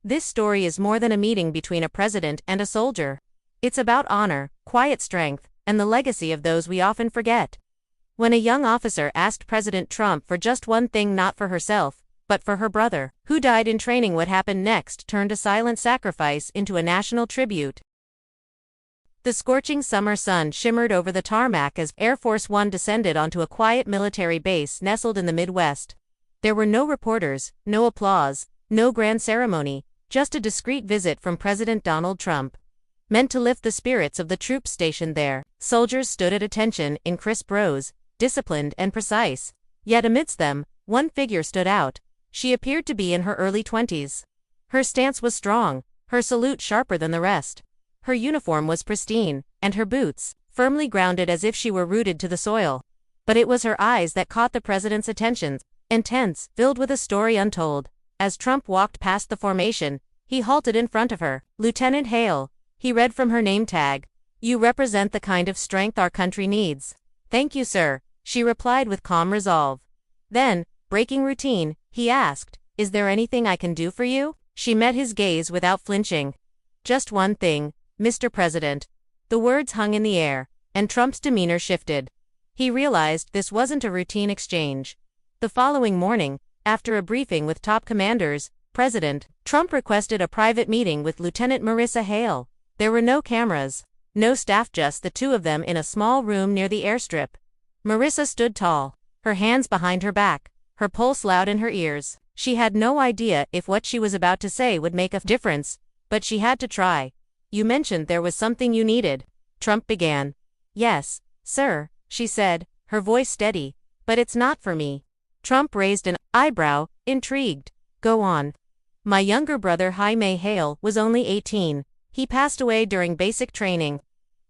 This story is more than a meeting between a president and a soldier. It's about honor, quiet strength, and the legacy of those we often forget. When a young officer asked President Trump for just one thing, not for herself, but for her brother, who died in training, what happened next turned a silent sacrifice into a national tribute. The scorching summer sun shimmered over the tarmac as Air Force One descended onto a quiet military base nestled in the Midwest. There were no reporters, no applause, no grand ceremony, just a discreet visit from President Donald Trump. Meant to lift the spirits of the troops stationed there, soldiers stood at attention in crisp rows, disciplined and precise. Yet amidst them, one figure stood out. She appeared to be in her early 20s. Her stance was strong, her salute sharper than the rest. Her uniform was pristine, and her boots, firmly grounded as if she were rooted to the soil. But it was her eyes that caught the president's attention, intense, filled with a story untold. As Trump walked past the formation, he halted in front of her. "Lieutenant Hale," he read from her name tag. "You represent the kind of strength our country needs." "Thank you, sir," she replied with calm resolve. Then, breaking routine, he asked, "Is there anything I can do for you?" She met his gaze without flinching. "Just one thing, Mr. President." The words hung in the air, and Trump's demeanor shifted. He realized this wasn't a routine exchange. The following morning, after a briefing with top commanders, President Trump requested a private meeting with Lieutenant Marissa Hale. There were no cameras, no staff, just the two of them in a small room near the airstrip. Marissa stood tall, her hands behind her back, her pulse loud in her ears. She had no idea if what she was about to say would make a difference, but she had to try. "You mentioned there was something you needed," Trump began. "Yes, sir," she said, her voice steady, "but it's not for me." Trump raised an eyebrow, intrigued. "Go on." "My younger brother Jaime Hale was only 18. He passed away during basic training."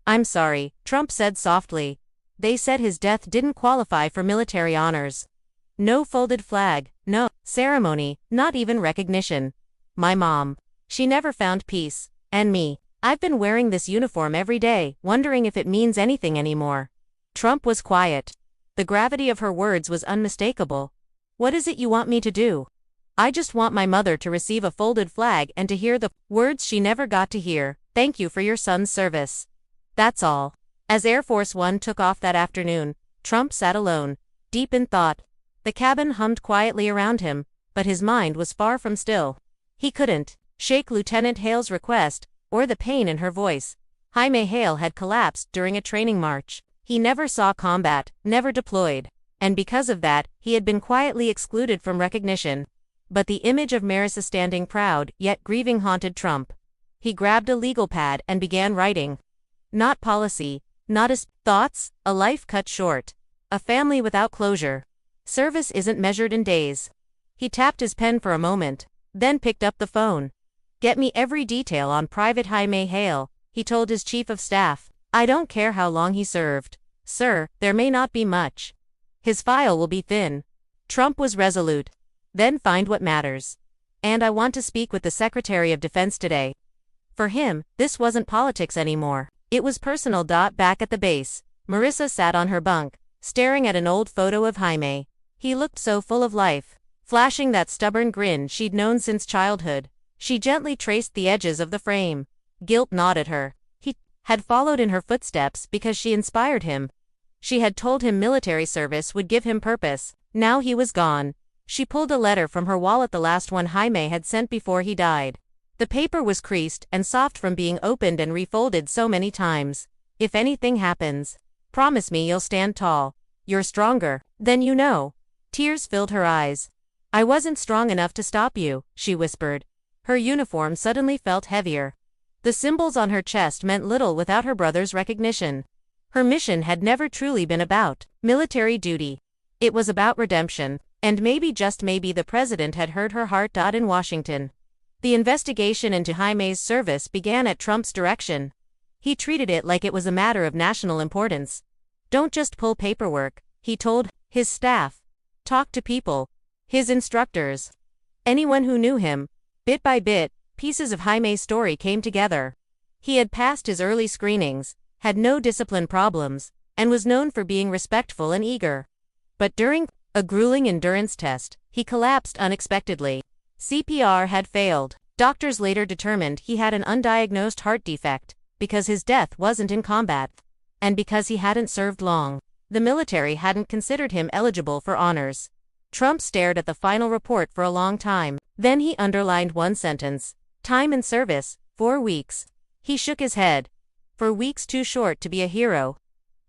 "I'm sorry," Trump said softly. "They said his death didn't qualify for military honors. No folded flag, no ceremony, not even recognition. My mom, she never found peace. And me, I've been wearing this uniform every day, wondering if it means anything anymore." Trump was quiet. The gravity of her words was unmistakable. "What is it you want me to do?" "I just want my mother to receive a folded flag and to hear the words she never got to hear. Thank you for your son's service. That's all." As Air Force One took off that afternoon, Trump sat alone, deep in thought. The cabin hummed quietly around him, but his mind was far from still. He couldn't shake Lieutenant Hale's request, or the pain in her voice. Jaime Hale had collapsed during a training march. He never saw combat, never deployed, and because of that, he had been quietly excluded from recognition. But the image of Marissa standing proud, yet grieving, haunted Trump. He grabbed a legal pad and began writing. Not policy, not his thoughts, a life cut short. A family without closure. Service isn't measured in days. He tapped his pen for a moment, then picked up the phone. "Get me every detail on Private Jaime Hale," he told his chief of staff. "I don't care how long he served. Sir, there may not be much. His file will be thin." Trump was resolute. "Then find what matters. And I want to speak with the Secretary of Defense today." For him, this wasn't politics anymore. It was personal. Back at the base, Marissa sat on her bunk, staring at an old photo of Jaime. He looked so full of life, flashing that stubborn grin she'd known since childhood. She gently traced the edges of the frame. Guilt gnawed at her. He had followed in her footsteps because she inspired him. She had told him military service would give him purpose. Now he was gone. She pulled a letter from her wallet, the last one Jaime had sent before he died. The paper was creased and soft from being opened and refolded so many times. "If anything happens, promise me you'll stand tall. You're stronger than you know." Tears filled her eyes. "I wasn't strong enough to stop you," she whispered. Her uniform suddenly felt heavier. The symbols on her chest meant little without her brother's recognition. Her mission had never truly been about military duty. It was about redemption, and maybe, just maybe, the president had heard her heart. In Washington, the investigation into Jaime's service began at Trump's direction. He treated it like it was a matter of national importance. "Don't just pull paperwork," he told his staff. "Talk to people, his instructors, anyone who knew him." Bit by bit, pieces of Jaime's story came together. He had passed his early screenings, had no discipline problems, and was known for being respectful and eager. But during a grueling endurance test, he collapsed unexpectedly. CPR had failed. Doctors later determined he had an undiagnosed heart defect, because his death wasn't in combat, and because he hadn't served long. The military hadn't considered him eligible for honors. Trump stared at the final report for a long time. Then he underlined one sentence. Time in service, 4 weeks. He shook his head. 4 weeks too short to be a hero.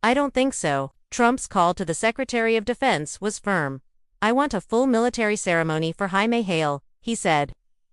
I don't think so. Trump's call to the Secretary of Defense was firm. I want a full military ceremony for Jaime Hale, he said.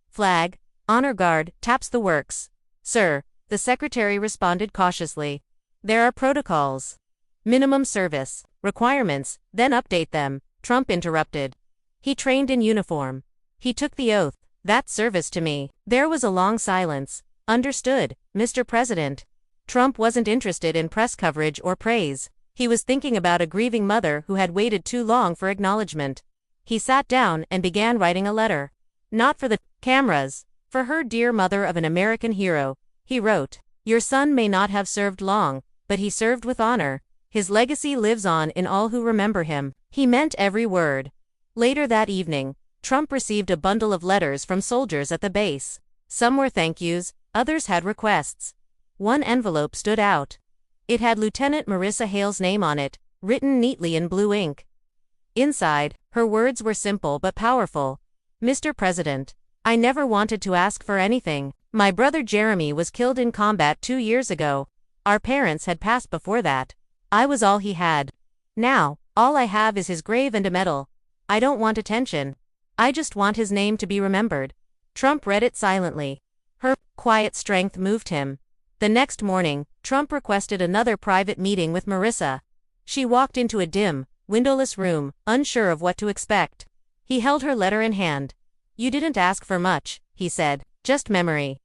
Flag, honor guard, taps the works. Sir, the secretary responded cautiously. There are protocols. Minimum service requirements, then update them, Trump interrupted. He trained in uniform. He took the oath. That's service to me. There was a long silence. Understood, Mr. President. Trump wasn't interested in press coverage or praise. He was thinking about a grieving mother who had waited too long for acknowledgement. He sat down and began writing a letter. Not for the cameras, for her dear mother of an American hero. He wrote, Your son may not have served long, but he served with honor. His legacy lives on in all who remember him. He meant every word. Later that evening, Trump received a bundle of letters from soldiers at the base. Some were thank yous, others had requests. One envelope stood out. It had Lieutenant Marissa Hale's name on it, written neatly in blue ink. Inside, her words were simple but powerful. Mr. President, I never wanted to ask for anything. My brother Jeremy was killed in combat 2 years ago. Our parents had passed before that. I was all he had. Now, all I have is his grave and a medal. I don't want attention. I just want his name to be remembered. Trump read it silently. Her quiet strength moved him. The next morning, Trump requested another private meeting with Marissa. She walked into a dim, windowless room, unsure of what to expect. He held her letter in hand. You didn't ask for much, he said, just memory.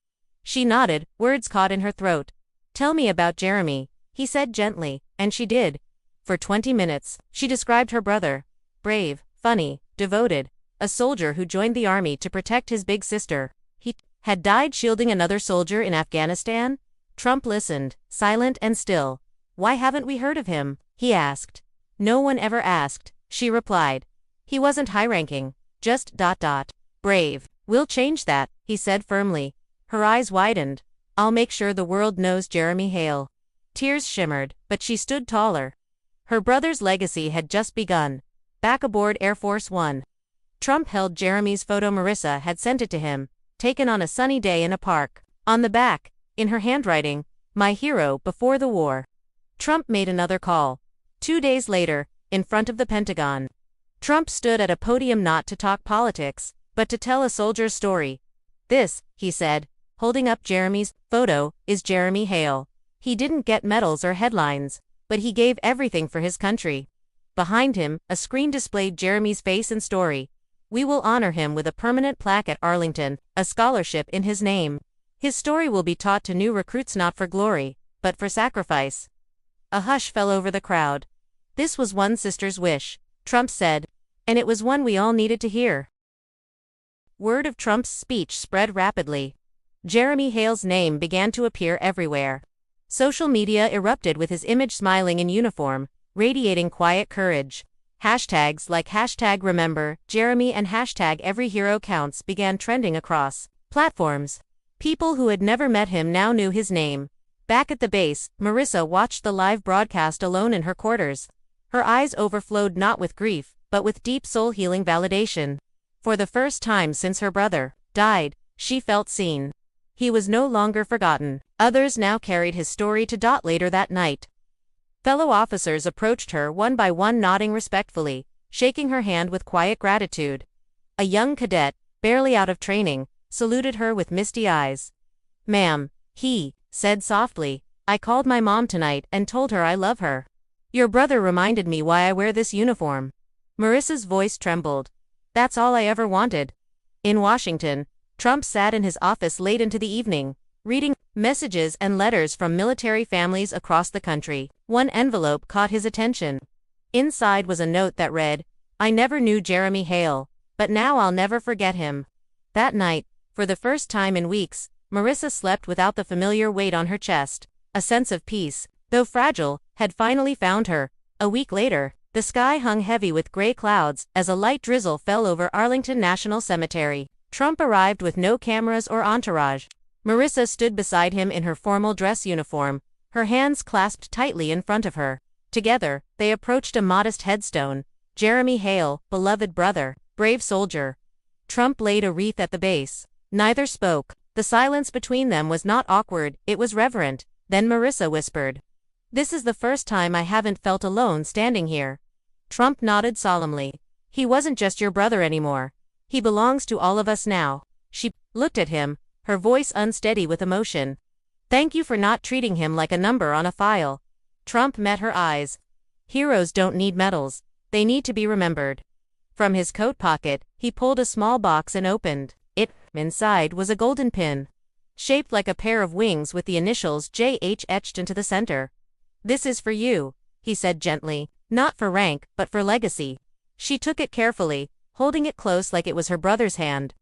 She nodded, words caught in her throat. Tell me about Jeremy, he said gently, and she did. For 20 minutes, she described her brother. Brave, funny, devoted, a soldier who joined the army to protect his big sister. He had died shielding another soldier in Afghanistan? Trump listened, silent and still. Why haven't we heard of him? He asked. No one ever asked, she replied. He wasn't high-ranking, just ... Brave. We'll change that, he said firmly. Her eyes widened. I'll make sure the world knows Jeremy Hale. Tears shimmered, but she stood taller. Her brother's legacy had just begun. Back aboard Air Force One. Trump held Jeremy's photo. Marissa had sent it to him, taken on a sunny day in a park. On the back, in her handwriting, my hero before the war. Trump made another call. 2 days later, in front of the Pentagon. Trump stood at a podium not to talk politics, but to tell a soldier's story. This, he said, holding up Jeremy's photo, is Jeremy Hale. He didn't get medals or headlines, but he gave everything for his country. Behind him, a screen displayed Jeremy's face and story. We will honor him with a permanent plaque at Arlington, a scholarship in his name. His story will be taught to new recruits not for glory, but for sacrifice. A hush fell over the crowd. This was one sister's wish, Trump said, and it was one we all needed to hear. Word of Trump's speech spread rapidly. Jeremy Hale's name began to appear everywhere. Social media erupted with his image smiling in uniform, radiating quiet courage. Hashtags like #RememberJeremy and #EveryHeroCounts began trending across platforms. People who had never met him now knew his name. Back at the base, Marissa watched the live broadcast alone in her quarters. Her eyes overflowed not with grief, but with deep soul-healing validation. For the first time since her brother died, she felt seen. He was no longer forgotten. Others now carried his story to Dot later that night. Fellow officers approached her one by one, nodding respectfully, shaking her hand with quiet gratitude. A young cadet, barely out of training, saluted her with misty eyes. Ma'am, he said softly, I called my mom tonight and told her I love her. Your brother reminded me why I wear this uniform. Marissa's voice trembled. That's all I ever wanted. In Washington, Trump sat in his office late into the evening, reading messages and letters from military families across the country. One envelope caught his attention. Inside was a note that read, I never knew Jeremy Hale, but now I'll never forget him. That night, for the first time in weeks, Marissa slept without the familiar weight on her chest. A sense of peace, though fragile, had finally found her. A week later, the sky hung heavy with gray clouds as a light drizzle fell over Arlington National Cemetery. Trump arrived with no cameras or entourage. Marissa stood beside him in her formal dress uniform, her hands clasped tightly in front of her. Together, they approached a modest headstone. Jeremy Hale, beloved brother, brave soldier. Trump laid a wreath at the base. Neither spoke. The silence between them was not awkward, it was reverent. Then Marissa whispered, "This is the first time I haven't felt alone standing here." Trump nodded solemnly. "He wasn't just your brother anymore. He belongs to all of us now." She looked at him, her voice unsteady with emotion. "Thank you for not treating him like a number on a file." Trump met her eyes. "Heroes don't need medals, they need to be remembered." From his coat pocket, he pulled a small box and opened it. Inside was a golden pin, shaped like a pair of wings with the initials JH etched into the center. "This is for you," he said gently, "not for rank, but for legacy." She took it carefully, holding it close like it was her brother's hand.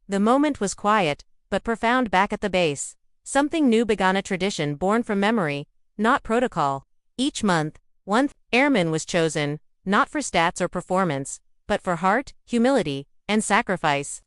The moment was quiet, but profound back at the base. Something new began, a tradition born from memory, not protocol. Each month, one airman was chosen, not for stats or performance, but for heart, humility, and sacrifice.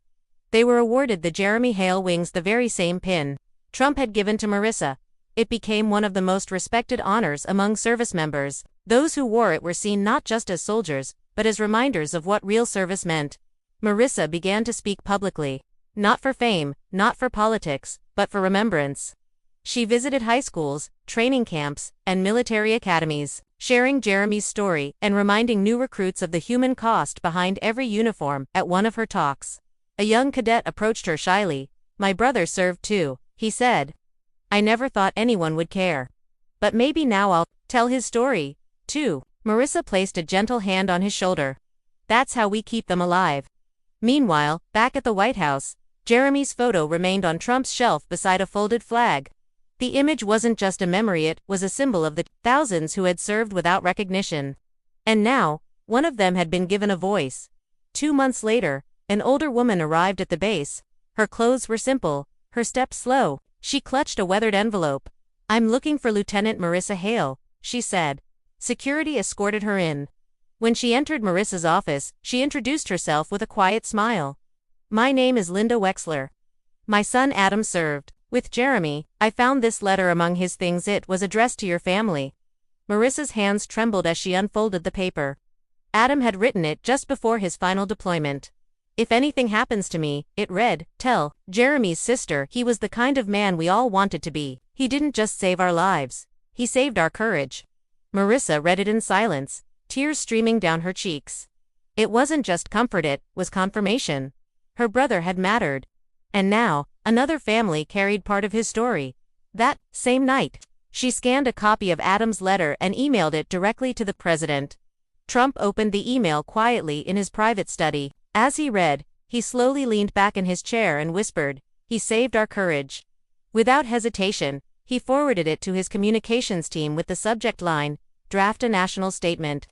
They were awarded the Jeremy Hale wings, the very same pin Trump had given to Marissa. It became one of the most respected honors among service members. Those who wore it were seen not just as soldiers, but as reminders of what real service meant. Marissa began to speak publicly. Not for fame, not for politics, but for remembrance. She visited high schools, training camps, and military academies, sharing Jeremy's story and reminding new recruits of the human cost behind every uniform. At one of her talks, a young cadet approached her shyly. "My brother served too," he said. "I never thought anyone would care. But maybe now I'll tell his story, too." Marissa placed a gentle hand on his shoulder. "That's how we keep them alive." Meanwhile, back at the White House, Jeremy's photo remained on Trump's shelf beside a folded flag. The image wasn't just a memory, it was a symbol of the thousands who had served without recognition. And now, one of them had been given a voice. 2 months later, an older woman arrived at the base. Her clothes were simple, her steps slow. She clutched a weathered envelope. "I'm looking for Lieutenant Marissa Hale," she said. Security escorted her in. When she entered Marissa's office, she introduced herself with a quiet smile. "My name is Linda Wexler. My son Adam served with Jeremy. I found this letter among his things. It was addressed to your family." Marissa's hands trembled as she unfolded the paper. Adam had written it just before his final deployment. "If anything happens to me," it read, "tell Jeremy's sister he was the kind of man we all wanted to be. He didn't just save our lives, he saved our courage." Marissa read it in silence, tears streaming down her cheeks. It wasn't just comfort, it was confirmation. Her brother had mattered. And now, another family carried part of his story. That same night, she scanned a copy of Adam's letter and emailed it directly to the president. Trump opened the email quietly in his private study. As he read, he slowly leaned back in his chair and whispered, "He saved our courage." Without hesitation, he forwarded it to his communications team with the subject line, "Draft a national statement."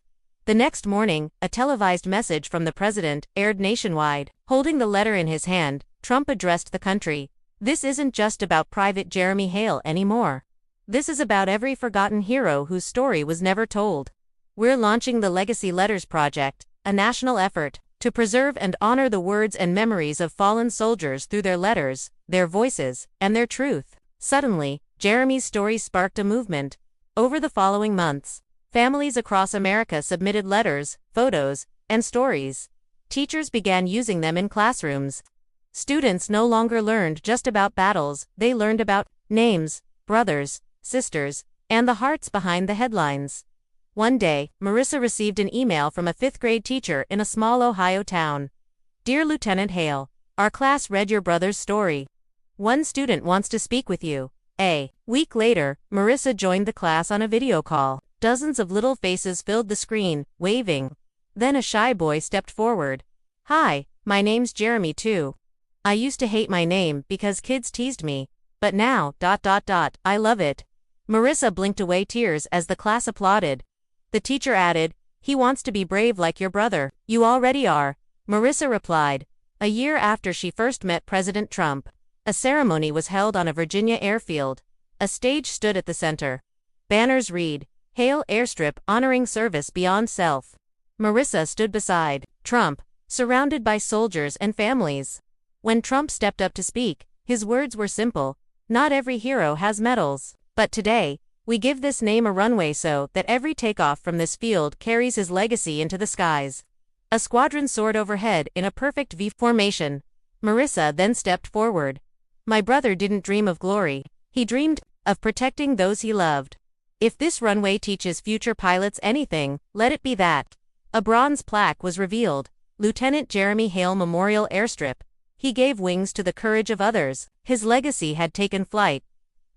The next morning, a televised message from the president aired nationwide. Holding the letter in his hand, Trump addressed the country. "This isn't just about Private Jeremy Hale anymore. This is about every forgotten hero whose story was never told. We're launching the Legacy Letters Project, a national effort to preserve and honor the words and memories of fallen soldiers through their letters, their voices, and their truth." Suddenly, Jeremy's story sparked a movement. Over the following months, families across America submitted letters, photos, and stories. Teachers began using them in classrooms. Students no longer learned just about battles, they learned about names, brothers, sisters, and the hearts behind the headlines. One day, Marissa received an email from a 5th-grade teacher in a small Ohio town. "Dear Lieutenant Hale, our class read your brother's story. One student wants to speak with you." A week later, Marissa joined the class on a video call. Dozens of little faces filled the screen, waving. Then a shy boy stepped forward. "Hi, my name's Jeremy too. I used to hate my name because kids teased me, but now, I love it." Marissa blinked away tears as the class applauded. The teacher added, "He wants to be brave like your brother." "You already are," Marissa replied. A year after she first met President Trump, a ceremony was held on a Virginia airfield. A stage stood at the center. Banners read, "Hale Airstrip honoring service beyond self." Marissa stood beside Trump, surrounded by soldiers and families. When Trump stepped up to speak, his words were simple: "Not every hero has medals. But today, we give this name a runway so that every takeoff from this field carries his legacy into the skies." A squadron soared overhead in a perfect V formation. Marissa then stepped forward. "My brother didn't dream of glory. He dreamed of protecting those he loved. If this runway teaches future pilots anything, let it be that." A bronze plaque was revealed: Lieutenant Jeremy Hale Memorial Airstrip. He gave wings to the courage of others. His legacy had taken flight.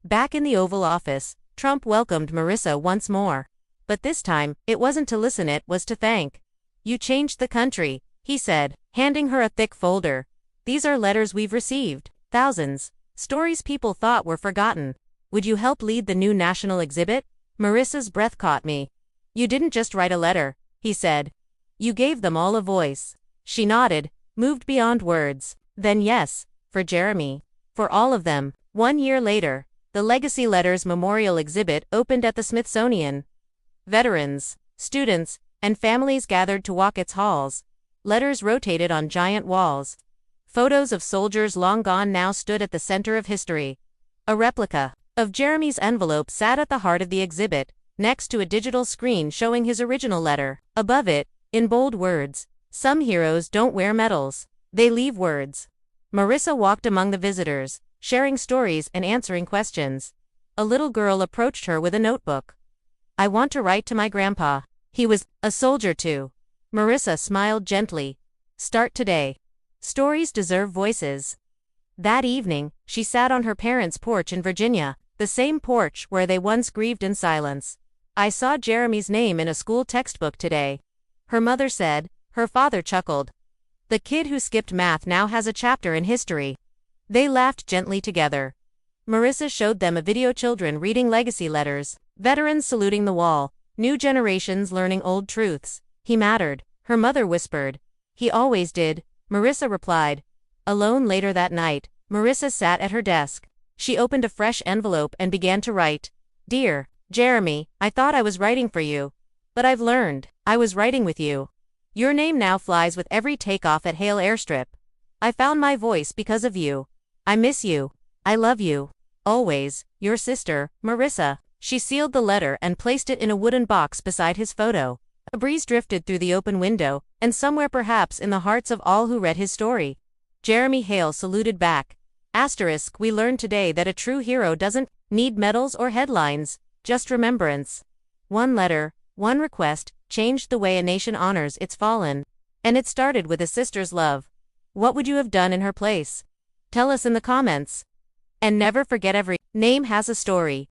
Back in the Oval Office, Trump welcomed Marissa once more. But this time, it wasn't to listen, it was to thank. "You changed the country," he said, handing her a thick folder. "These are letters we've received. Thousands. Stories people thought were forgotten. Would you help lead the new national exhibit?" Marissa's breath caught me. "You didn't just write a letter," he said. "You gave them all a voice." She nodded, moved beyond words. "Then yes, for Jeremy. For all of them." 1 year later, the Legacy Letters Memorial Exhibit opened at the Smithsonian. Veterans, students, and families gathered to walk its halls. Letters rotated on giant walls. Photos of soldiers long gone now stood at the center of history. A replica of Jeremy's envelope sat at the heart of the exhibit, next to a digital screen showing his original letter. Above it, in bold words, "Some heroes don't wear medals. They leave words." Marissa walked among the visitors, sharing stories and answering questions. A little girl approached her with a notebook. "I want to write to my grandpa. He was a soldier too." Marissa smiled gently. "Start today. Stories deserve voices." That evening, she sat on her parents' porch in Virginia, the same porch where they once grieved in silence. "I saw Jeremy's name in a school textbook today," her mother said. Her father chuckled. "The kid who skipped math now has a chapter in history." They laughed gently together. Marissa showed them a video: children reading legacy letters, veterans saluting the wall, new generations learning old truths. "He mattered," her mother whispered. "He always did," Marissa replied. Alone later that night, Marissa sat at her desk. She opened a fresh envelope and began to write. "Dear Jeremy, I thought I was writing for you. But I've learned I was writing with you. Your name now flies with every takeoff at Hale Airstrip. I found my voice because of you. I miss you. I love you. Always, your sister, Marissa." She sealed the letter and placed it in a wooden box beside his photo. A breeze drifted through the open window, and somewhere perhaps in the hearts of all who read his story, Jeremy Hale saluted back. We learned today that a true hero doesn't need medals or headlines, just remembrance. One letter, one request, changed the way a nation honors its fallen. And it started with a sister's love. What would you have done in her place? Tell us in the comments. And never forget, every name has a story.